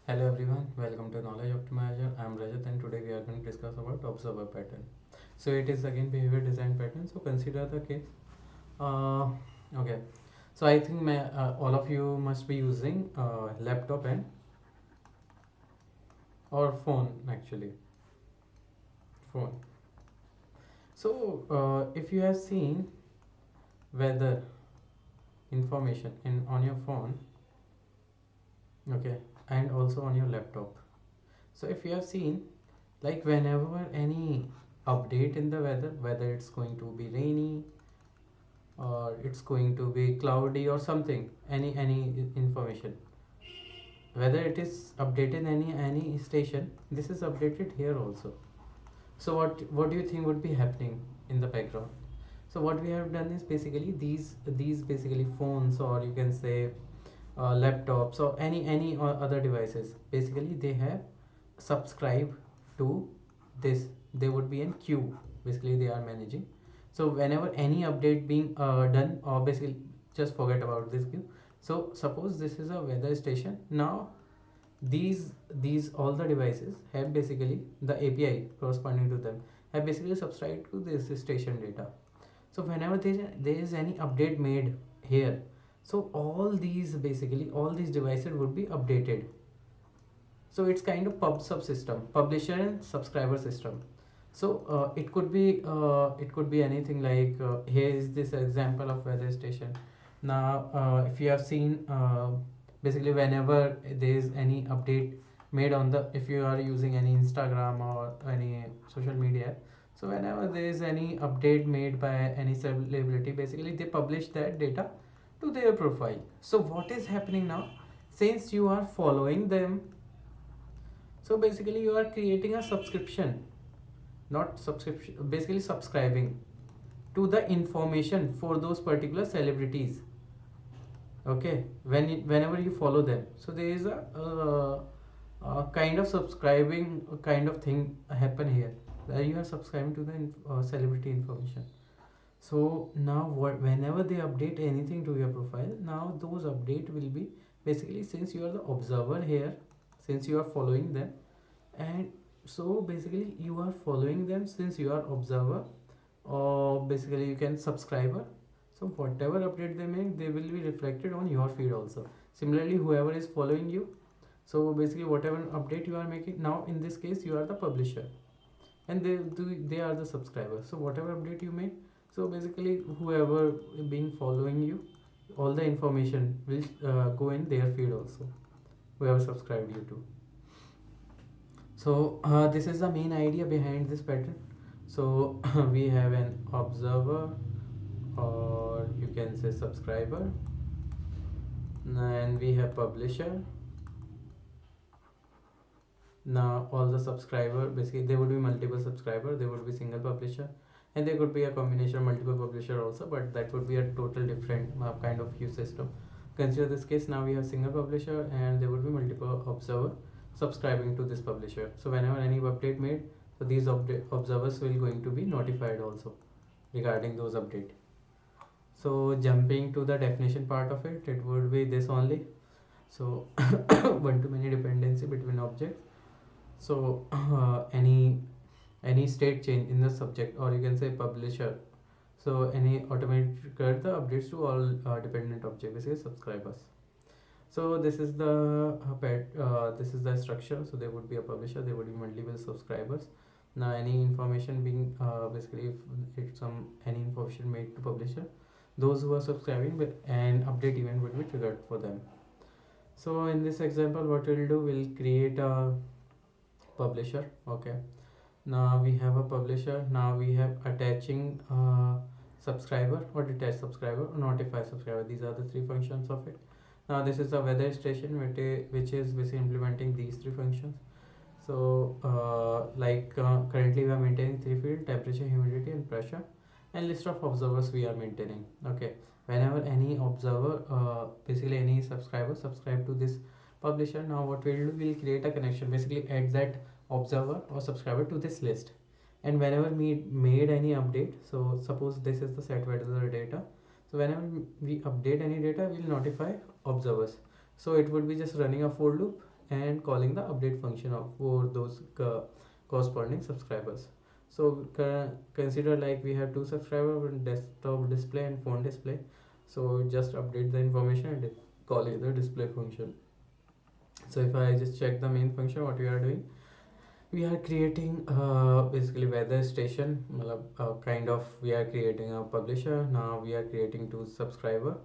Hello everyone, welcome to Knowledge Optimizer. I'm Rajat and today we are going to discuss about observer pattern. So it is again behavior design pattern. So consider the case. Uh, okay. So I think all of you must be using laptop and or phone actually phone. So if you have seen weather information in on your phone, okay, and also on your laptop. So if you have seen like whenever any update in the weather, whether it's going to be rainy or it's going to be cloudy or something, any information, whether it is updated any station, this is updated here also. So what do you think would be happening in the background? So what we have done is basically these basically phones, or you can say laptops or any other devices, basically they have subscribed to this. They would be in queue, basically they are managing. So whenever any update being done, or basically just forget about this queue. So suppose this is a weather station. Now these these all the devices have basically the API corresponding to them have basically subscribed to this station data. So whenever there is any update made here, so all these devices would be updated. So it's kind of pub subsystem, publisher and subscriber system. So it could be anything like here is this example of weather station. Now if you have seen basically whenever there is any update made on the, if you are using any Instagram or any social media, so whenever there is any update made by any celebrity, basically they publish that data to their profile. So what is happening now, since you are following them, so basically you are creating a subscription, not subscription, basically subscribing to the information for those particular celebrities. Okay, whenever you follow them, so there is a kind of subscribing kind of thing happen here, where you are subscribing to the celebrity information. So now whenever they update anything to your profile, now those update will be basically, since you are the observer here, since you are following them, and so basically you are following them since you are observer, or basically you can subscriber. So whatever update they make, they will be reflected on your feed also. Similarly, whoever is following you, so basically whatever update you are making, now in this case you are the publisher and they are the subscribers. So whatever update you make, so basically whoever being following you, all the information will go in their feed also, whoever subscribed you to. So this is the main idea behind this pattern. So we have an observer, or you can say subscriber, and we have publisher. Now all the subscriber, basically there would be multiple subscriber, there would be single publisher, and there could be a combination of multiple publisher also, but that would be a total different kind of view system. Consider this case, now we have single publisher and there would be multiple observer subscribing to this publisher. So whenever any update made, so these observers will going to be notified also regarding those update. So jumping to the definition part of it, it would be this only. So one to many dependency between objects. So any state change in the subject, or you can say publisher, so any automatic the updates to all dependent object, basically subscribers. So this is the this is the structure. So there would be a publisher, there would be multiple subscribers. Now any information being basically, if some any information made to publisher, those who are subscribing with an update event would be triggered for them. So in this example, what we'll do, we'll create a publisher. Okay, now we have a publisher. Now we have attaching subscriber, or detach subscriber, or notify subscriber. These are the three functions of it. Now this is a weather station which is basically implementing these three functions. So currently we are maintaining three field: temperature, humidity, and pressure, and list of observers we are maintaining. Okay, whenever any observer, basically any subscriber subscribe to this publisher, now what we'll do, we'll create a connection, basically add that observer or subscriber to this list. And whenever we made any update, so suppose this is the set weather data, so whenever we update any data, we'll notify observers. So it would be just running a for loop, and calling the update function of for those corresponding subscribers. So consider like we have two subscribers with desktop display and phone display. So just update the information and call it the display function. So if I just check the main function, what we are doing, we are creating basically weather station. Kind of we are creating a publisher. Now we are creating two subscriber,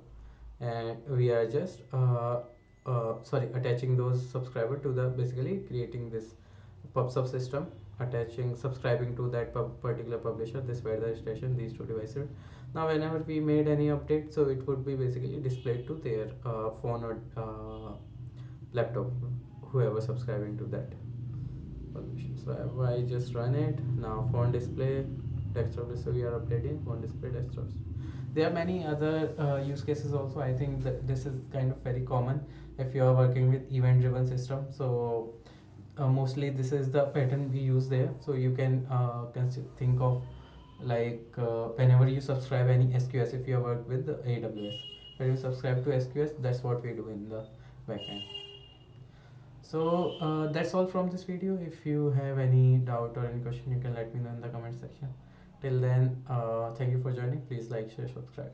and we are just sorry, attaching those subscriber to the basically creating this pub sub system, attaching subscribing to that particular publisher, this weather station, these two devices. Now whenever we made any update, so it would be basically displayed to their phone or laptop, whoever subscribing to that publisher. So I just run it now. Phone display, desktop display, we are updating phone display, desktop. There are many other use cases also. I think that this is kind of very common if you are working with event driven system. So mostly this is the pattern we use there. So you can think of like whenever you subscribe any SQS, if you work with the AWS, when you subscribe to SQS, that's what we do in the backend. So that's all from this video. If you have any doubt or any question, you can let me know in the comment section. Till then, thank you for joining. Please like, share, subscribe.